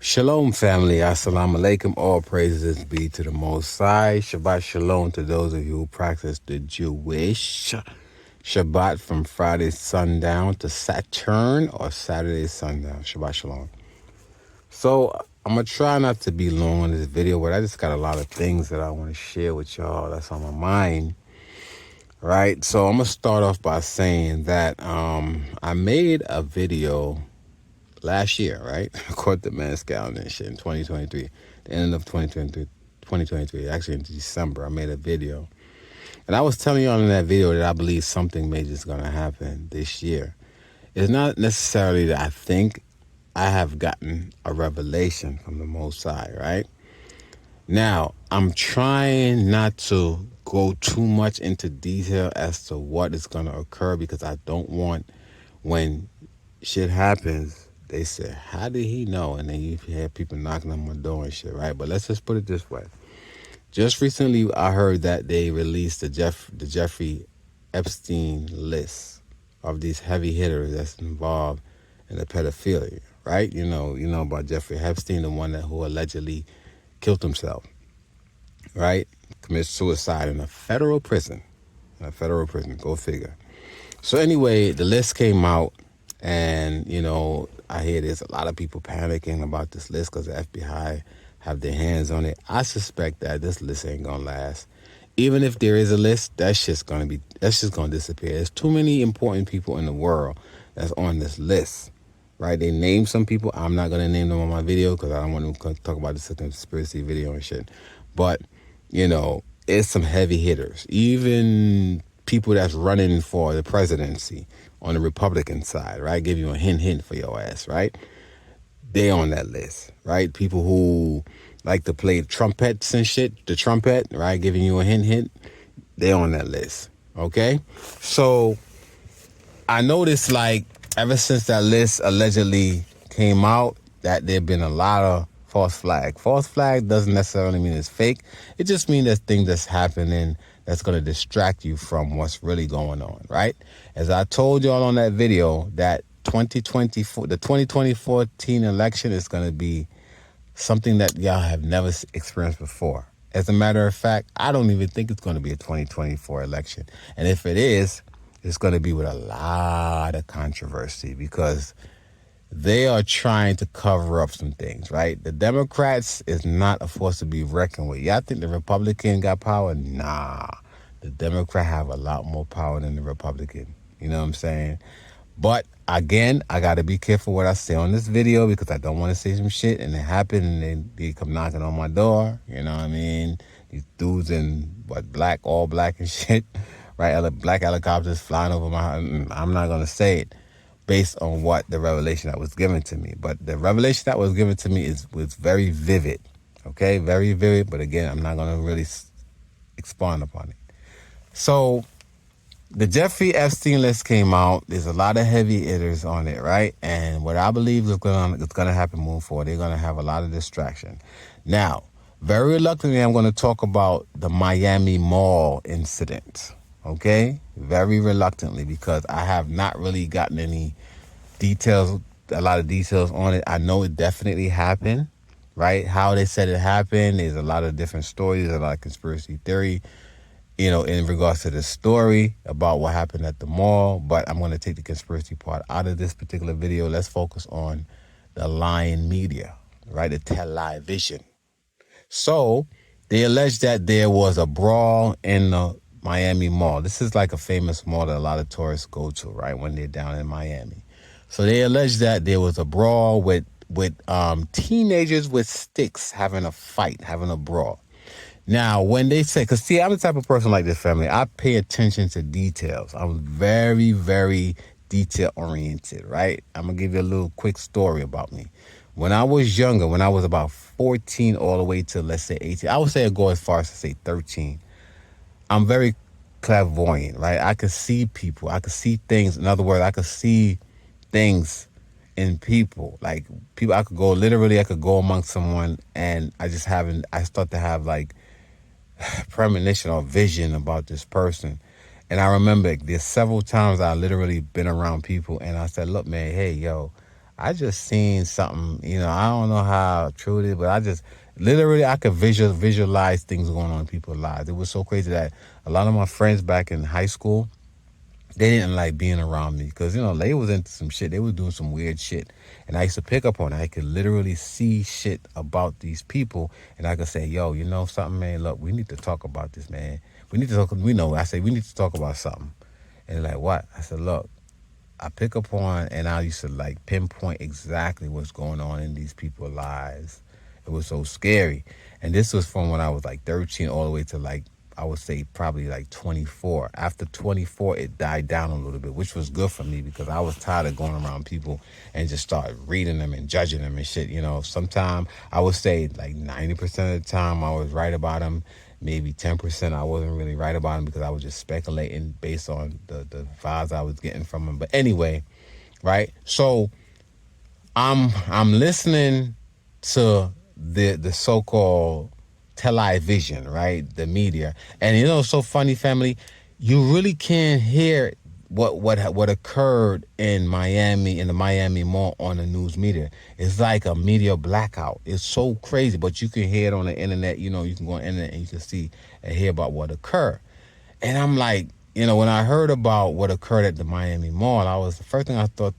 Shalom, family. Assalamu alaikum. All praises be to the Most High. Shabbat shalom to those of you who practice the Jewish Shabbat from Friday sundown to Saturn or Saturday sundown. Shabbat shalom. So I'm going to try not to be long on this video, but I just got a lot of things that I want to share with y'all that's on my mind. Right? So I'm going to start off by saying that I made a video last year, right? I caught the man's calendar and shit in 2023. The end of 2023, actually in December, I made a video. And I was telling y'all in that video that I believe something major is going to happen this year. It's not necessarily that I think. I have gotten a revelation from the Most High, right? Now, I'm trying not to go too much into detail as to what is going to occur because I don't want when shit happens, they say, how did he know? And then you have people knocking on my door and shit, right? But let's just put it this way. Just recently, I heard that they released the Jeffrey Epstein list of these heavy hitters that's involved in the pedophilia, right? You know about Jeffrey Epstein, the one who allegedly killed himself, right? Commits suicide in a federal prison. Go figure. So anyway, the list came out. And, I hear there's a lot of people panicking about this list because the FBI have their hands on it. I suspect that this list ain't going to last. Even if there is a list, that's just going to disappear. There's too many important people in the world that's on this list, right? They name some people. I'm not going to name them on my video because I don't want to talk about this conspiracy video and shit. But, it's some heavy hitters. Even people that's running for the presidency on the Republican side, right? Give you a hint for your ass, right? They on that list, right? People who like to play trumpets and shit, the trumpet, right? Giving you a hint, they on that list, okay? So I noticed, like, ever since that list allegedly came out, that there have been a lot of false flag. False flag doesn't necessarily mean it's fake. It just means there's things that's happening that's going to distract you from what's really going on, right? As I told y'all on that video, that the 2014 election is going to be something that y'all have never experienced before. As a matter of fact, I don't even think it's going to be a 2024 election. And if it is, it's going to be with a lot of controversy because they are trying to cover up some things, right? The Democrats is not a force to be reckoned with. Y'all think the Republican got power? Nah. The Democrat have a lot more power than the Republican. You know what I'm saying? But again, I got to be careful what I say on this video because I don't want to say some shit and it happen and they come knocking on my door. You know what I mean? These dudes in all black and shit, right? Black helicopters flying over my house. I'm not going to say it based on what the revelation that was given to me. But the revelation that was given to me was very vivid, okay? Very vivid, but again, I'm not going to really expound upon it. So the Jeffrey Epstein list came out. There's a lot of heavy hitters on it, right? And what I believe is going to happen moving forward, they're going to have a lot of distraction. Now, very reluctantly, I'm going to talk about the Miami Mall incident. Okay, very reluctantly because I have not really gotten any a lot of details on it. I know it definitely happened, right? How they said it happened, there's a lot of different stories, a lot of conspiracy theory, in regards to the story about what happened at the mall. But I'm going to take the conspiracy part out of this particular video. Let's focus on the lying media, right? The television. So they allege that there was a brawl in the Miami Mall. This is like a famous mall that a lot of tourists go to, right, when they're down in Miami. So they allege that there was a brawl with teenagers with sticks having a brawl. Now, when they say, because see, I'm the type of person like this, family. I pay attention to details. I'm very, very detail oriented, right? I'm going to give you a little quick story about me. When I was younger, when I was about 14 all the way to, let's say, 18, I would say I'd go as far as to say 13. I'm very clairvoyant, right? I could see people. I could see things. In other words, I could see things in people. Like people, I could go amongst someone and I start to have like premonition or vision about this person. And I remember there's several times I literally been around people and I said, look, man, hey, yo, I just seen something, I don't know how true it is, but I just literally I could visualize things going on in people's lives. It was so crazy that a lot of my friends back in high school, they didn't like being around me because they was into some shit. They was doing some weird shit, and I used to pick up on it. I could literally see shit about these people, and I could say, "Yo, you know something, man? Look, we need to talk about this, man. We need to talk. We know." I say, "We need to talk about something," and they're like, "What?" I said, "Look." I pick up on, and I used to like pinpoint exactly what's going on in these people's lives. It was so scary. And this was from when I was like 13 all the way to like, I would say probably like 24. After 24, it died down a little bit, which was good for me because I was tired of going around people and just start reading them and judging them and shit. Sometime I would say like 90% of the time I was right about them. Maybe 10% I wasn't really right about them because I was just speculating based on the vibes I was getting from them. But anyway, right? So I'm listening to the so-called television, right? The media. And it's so funny, family, you really can't hear what occurred in Miami, in the Miami Mall on the news media. It's like a media blackout. It's so crazy, but you can hear it on the internet. You can go on the internet and you can see and hear about what occurred. And I'm like, when I heard about what occurred at the Miami Mall, the first thing I thought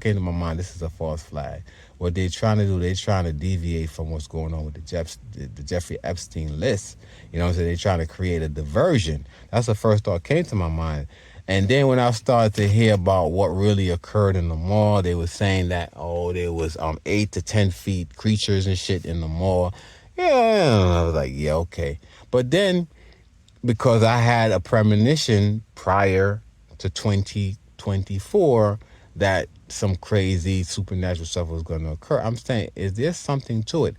came to my mind, this is a false flag. What they're trying to do, they're trying to deviate from what's going on with the Jeffrey Epstein list. So they're trying to create a diversion. That's the first thought came to my mind. And then when I started to hear about what really occurred in the mall, they were saying that, there was 8 to 10 feet creatures and shit in the mall. Yeah, I was like, yeah, okay. But then, because I had a premonition prior to 2024 that some crazy supernatural stuff was going to occur. I'm saying, is there something to it?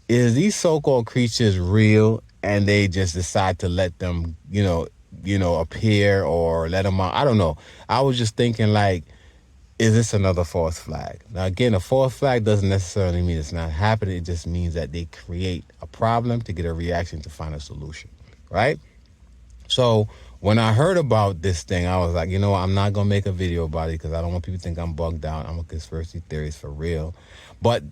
Is these so-called creatures real and they just decide to let them, appear or let them out? I don't know. I was just thinking like, is this another false flag? Now, again, a false flag doesn't necessarily mean it's not happening. It just means that they create a problem to get a reaction to find a solution, right? So when I heard about this thing, I was like, I'm not going to make a video about it because I don't want people to think I'm bugged out. I'm a conspiracy theorist for real. But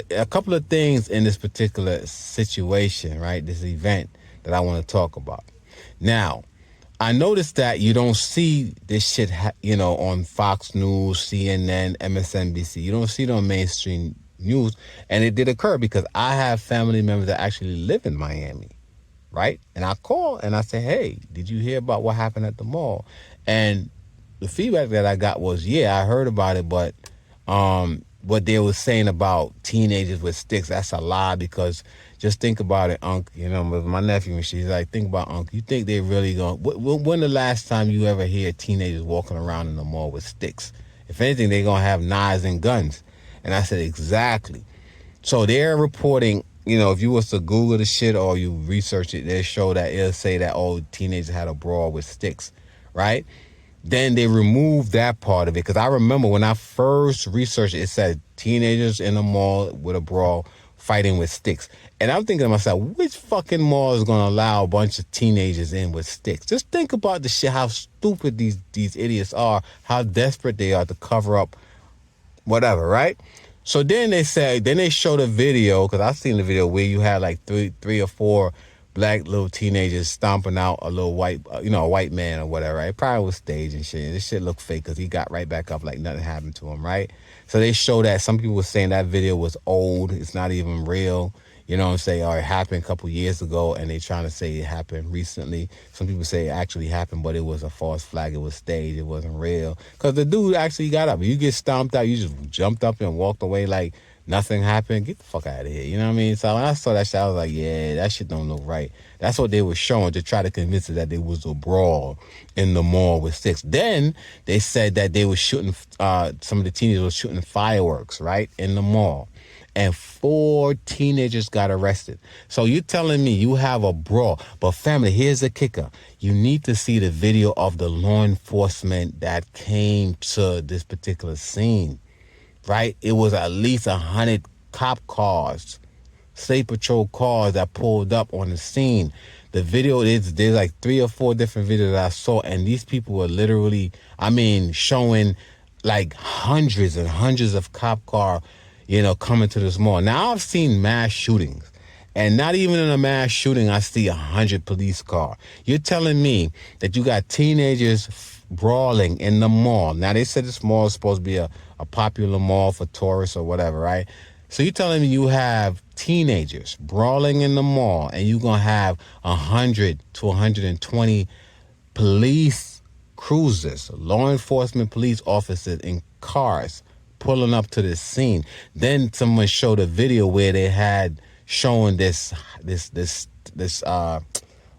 a couple of things in this particular situation, right, this event that I want to talk about. Now, I noticed that you don't see this shit, on Fox News, CNN, MSNBC. You don't see it on mainstream news. And it did occur because I have family members that actually live in Miami. Right? And I call and I say, hey, did you hear about what happened at the mall? And the feedback that I got was, yeah, I heard about it, but what they were saying about teenagers with sticks, that's a lie because just think about it, Unc. With my nephew, and she's like, think about Unc. You think they really when the last time you ever hear teenagers walking around in the mall with sticks? If anything, they're going to have knives and guns. And I said, exactly. So they're reporting, if you was to Google the shit or you research it, they'll show that it'll say that, teenagers had a brawl with sticks, right? Then they removed that part of it. Because I remember when I first researched it, it said teenagers in a mall with a brawl fighting with sticks. And I'm thinking to myself, which fucking mall is going to allow a bunch of teenagers in with sticks? Just think about the shit, how stupid these idiots are, how desperate they are to cover up whatever, right? So then they showed a video, because I've seen the video where you had like three or four black little teenagers stomping out a little white, a white man or whatever, right? It probably was staged and shit. And this shit looked fake because he got right back up like nothing happened to him, right? So they show that. Some people were saying that video was old. It's not even real. You know what I'm saying? Or it happened a couple years ago and they trying to say it happened recently. Some people say it actually happened, but it was a false flag. It was staged. It wasn't real. Because the dude actually got up. You get stomped out. You just jumped up and walked away like nothing happened. Get the fuck out of here. You know what I mean? So when I saw that shit, I was like, yeah, that shit don't look right. That's what they were showing to try to convince us that there was a brawl in the mall with sticks. Then they said that they were shooting, some of the teenagers were shooting fireworks, right, in the mall. And 4 teenagers got arrested. So you're telling me you have a brawl. But family, here's the kicker. You need to see the video of the law enforcement that came to this particular scene, right? It was at least 100 cop cars, state patrol cars that pulled up on the scene. The video, there's like 3 or 4 different videos that I saw, and these people were literally, showing like hundreds and hundreds of cop car, coming to this mall. Now I've seen mass shootings, and not even in a mass shooting, I see 100 police car. You're telling me that you got teenagers brawling in the mall. Now they said this mall is supposed to be a popular mall for tourists or whatever, right? So you're telling me you have teenagers brawling in the mall, and you're gonna have 100 to 120 police cruisers, law enforcement police officers in cars pulling up to this scene. Then someone showed a video where they had shown this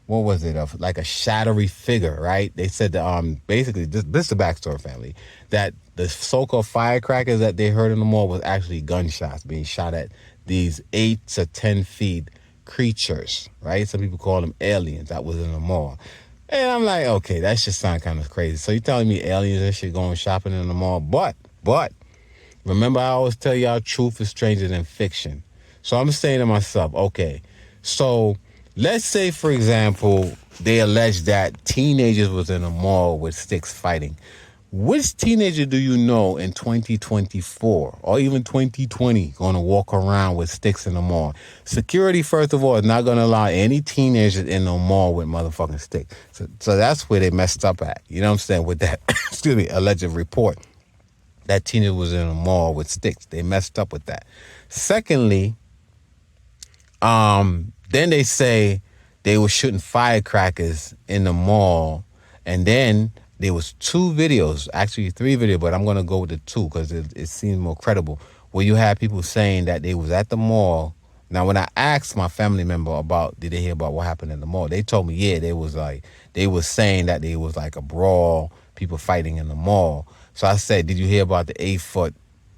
what was it, of like a shadowy figure, right? They said that basically this is the backstory, family, that the so-called firecrackers that they heard in the mall was actually gunshots being shot at these 8 to 10 feet creatures, right? Some people call them aliens that was in the mall. And I'm like, okay, that shit sound kind of crazy. So you're telling me aliens and shit going shopping in the mall? But, remember I always tell y'all truth is stranger than fiction. So I'm saying to myself, okay, so let's say, for example, they allege that teenagers was in a mall with sticks fighting. Which teenager do you know in 2024 or even 2020 going to walk around with sticks in the mall? Security, first of all, is not going to allow any teenagers in the mall with motherfucking sticks. So that's where they messed up at. You know what I'm saying? With that, excuse me, alleged report that teenager was in a mall with sticks. They messed up with that. Secondly, then they say they were shooting firecrackers in the mall, and then there was 2 videos, actually 3 videos, but I'm going to go with the 2 because it seems more credible, where you had people saying that they was at the mall. Now, when I asked my family member about, did they hear about what happened in the mall, they told me, yeah, they was saying that there was like a brawl, people fighting in the mall. So I said, did you hear about the 8-foot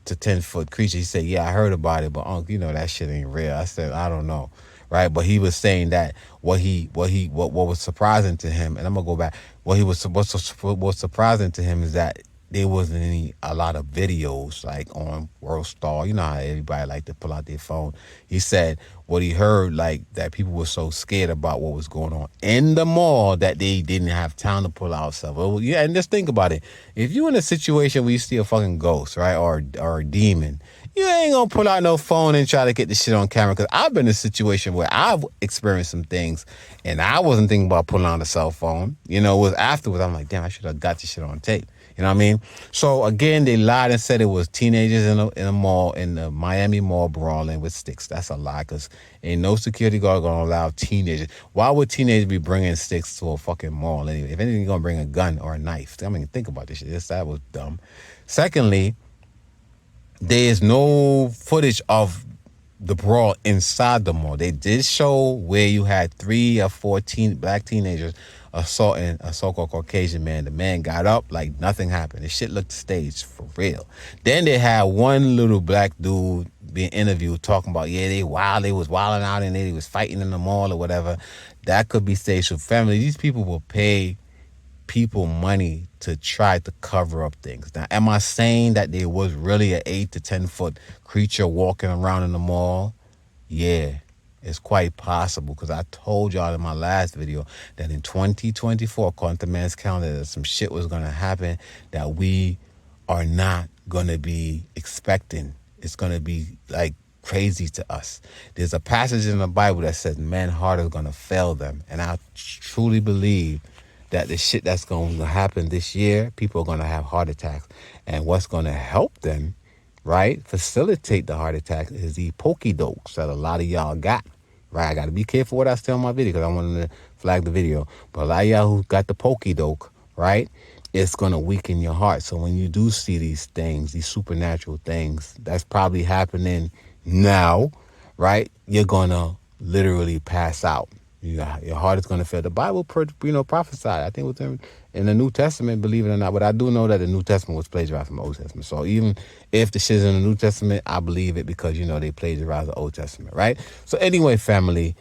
to 10-foot creature? He said, yeah, I heard about it, but that shit ain't real. I said, I don't know. Right, but he was saying that what was surprising to him, and I'm gonna go back. What was surprising to him is that there wasn't a lot of videos like on World Star. You know how everybody like to pull out their phone. He said what he heard, like that people were so scared about what was going on in the mall that they didn't have time to pull out stuff. Well, yeah, and just think about it. If you're in a situation where you see a fucking ghost, right, or a demon, you ain't gonna pull out no phone and try to get this shit on camera. Because I've been in a situation where I've experienced some things and I wasn't thinking about pulling out a cell phone. It was afterwards. I'm like, damn, I should have got this shit on tape. You know what I mean? So again, they lied and said it was teenagers in a mall, in the Miami mall, brawling with sticks. That's a lie, because ain't no security guard gonna allow teenagers. Why would teenagers be bringing sticks to a fucking mall anyway? If anything, you're gonna bring a gun or a knife. I mean, think about this shit. That was dumb. Secondly, there is no footage of the brawl inside the mall. They did show where you had 3 or 4 black teenagers assaulting a so-called Caucasian man. The man got up like nothing happened. The shit looked staged for real. Then they had one little black dude being interviewed talking about, yeah, they was wilding out and they was fighting in the mall or whatever. That could be staged. So family, these people will pay people money to try to cover up things. Now, am I saying that there was really an 8 to 10 foot creature walking around in the mall? Yeah, it's quite possible, because I told y'all in my last video that in 2024, according to man's calendar, that some shit was going to happen that we are not going to be expecting. It's going to be like crazy to us. There's a passage in the Bible that says men's heart is going to fail them. And I truly believe that the shit that's going to happen this year, people are going to have heart attacks. And what's going to help them, right, facilitate the heart attack is the pokey-dokes that a lot of y'all got, right? I got to be careful what I say on my video because I wanted to flag the video. But a lot of y'all who got the pokey-doke, right, it's going to weaken your heart. So when you do see these things, these supernatural things, that's probably happening now, right, you're going to literally pass out. Your heart is going to fail. The Bible, prophesied. I think it was in the New Testament, believe it or not. But I do know that the New Testament was plagiarized from the Old Testament. So even if the shit's in the New Testament, I believe it because, they plagiarized the Old Testament, right? So anyway, family,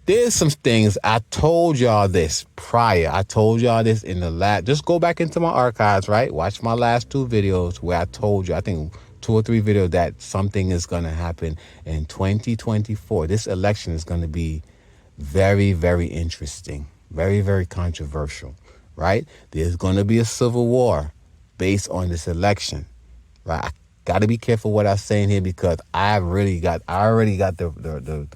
there's some things. I told y'all this prior. I told y'all this in the last. Just go back into my archives, right? Watch my last 2 videos where I told you, I think 2 or 3 videos, that something is going to happen in 2024. This election is going to be very, very interesting, very, very controversial, right? There's going to be a civil war based on this election, right? I got to be careful what I say in here because I already got the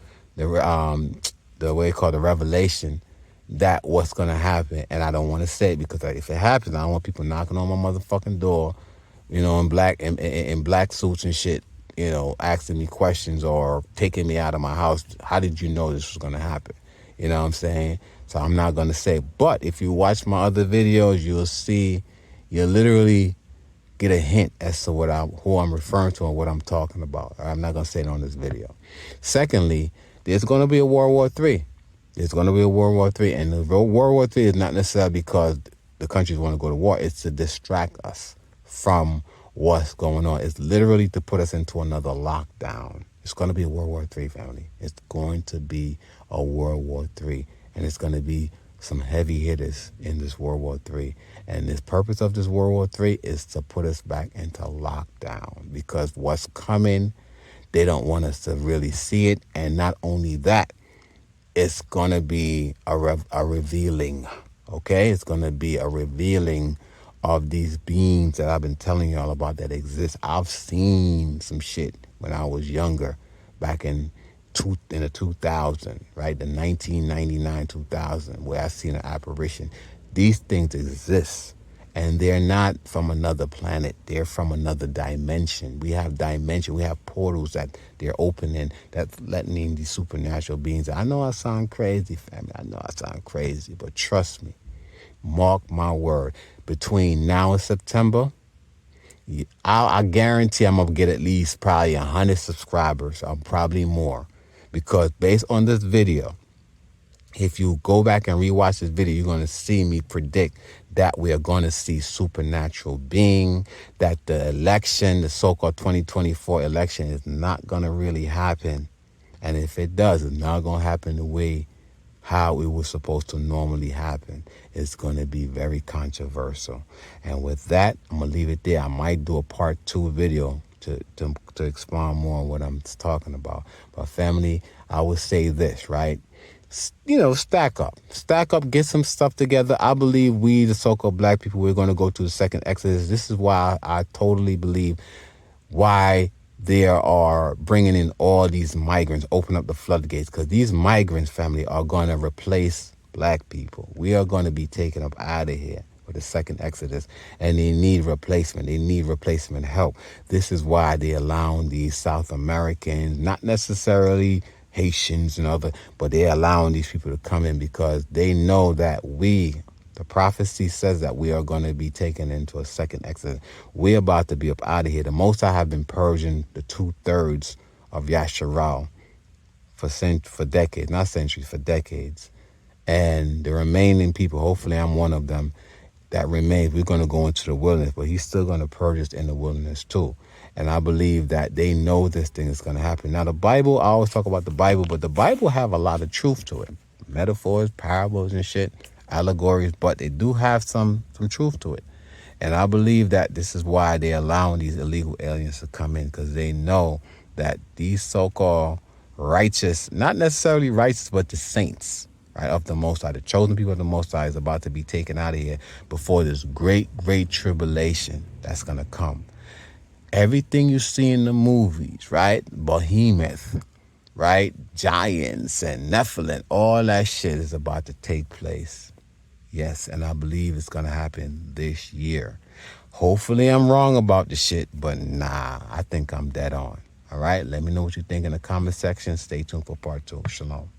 way called the revelation that what's gonna happen, and I don't want to say it because if it happens, I don't want people knocking on my motherfucking door, in black suits and shit, asking me questions or taking me out of my house. How did you know this was gonna happen? You know what I'm saying? So I'm not gonna say. But if you watch my other videos, you'll literally get a hint as to who I'm referring to and what I'm talking about. I'm not gonna say it on this video. Secondly, there's gonna be a World War III. There's gonna be a World War III, and the World War III is not necessarily because the countries want to go to war. It's to distract us from what's going on. It's literally to put us into another lockdown. It's gonna be a World War III, family. It's going to be a World War III, and it's gonna be some heavy hitters in this World War III. And the purpose of this World War III is to put us back into lockdown because what's coming, they don't want us to really see it. And not only that, it's going to be a revealing, okay? It's going to be a revealing of these beings that I've been telling y'all about that exist. I've seen some shit when I was younger, back in the 2000, right? The 1999, 2000, where I seen an apparition. These things exist. And they're not from another planet. They're from another dimension. We have dimension. We have portals that they're opening, that's letting in these supernatural beings. I know I sound crazy, family. I know I sound crazy, but trust me. Mark my word. Between now and September, I guarantee I'm going to get at least probably 100 subscribers, or probably more. Because based on this video, if you go back and rewatch this video, you're going to see me predict that we are going to see supernatural being, that the election, the so-called 2024 election, is not going to really happen. And if it does, it's not going to happen the way how it was supposed to normally happen. It's going to be very controversial. And with that, I'm going to leave it there. I might do a part 2 video to expound more on what I'm talking about. But family, I would say this, right? Stack up, get some stuff together. I believe we, the so-called black people, we're going to go to the second Exodus. This is why I totally believe why they are bringing in all these migrants, open up the floodgates, because these migrants, family, are going to replace black people. We are going to be taken up out of here with the second Exodus, and they need replacement. They need replacement help. This is why they're allowing these South Americans, not necessarily Haitians and other, but they're allowing these people to come in because they know that the prophecy says that we are going to be taken into a second Exodus. We're about to be up out of here. The Most High have been purging the 2/3 of Yasharal for decades, not centuries, for decades. And the remaining people, hopefully I'm one of them, that remains, we're going to go into the wilderness, but he's still going to purge us in the wilderness too. And I believe that they know this thing is going to happen. Now, the Bible, I always talk about the Bible, but the Bible have a lot of truth to it. Metaphors, parables and shit, allegories, but they do have some truth to it. And I believe that this is why they're allowing these illegal aliens to come in, because they know that these so-called righteous, not necessarily righteous, but the saints, right, of the Most High, the chosen people of the Most High, is about to be taken out of here before this great tribulation that's going to come. Everything you see in the movies, right? Behemoth, right? Giants and Nephilim, all that shit is about to take place. Yes, and I believe it's going to happen this year. Hopefully I'm wrong about the shit, but nah, I think I'm dead on. All right? Let me know what you think in the comment section. Stay tuned for part 2. Shalom.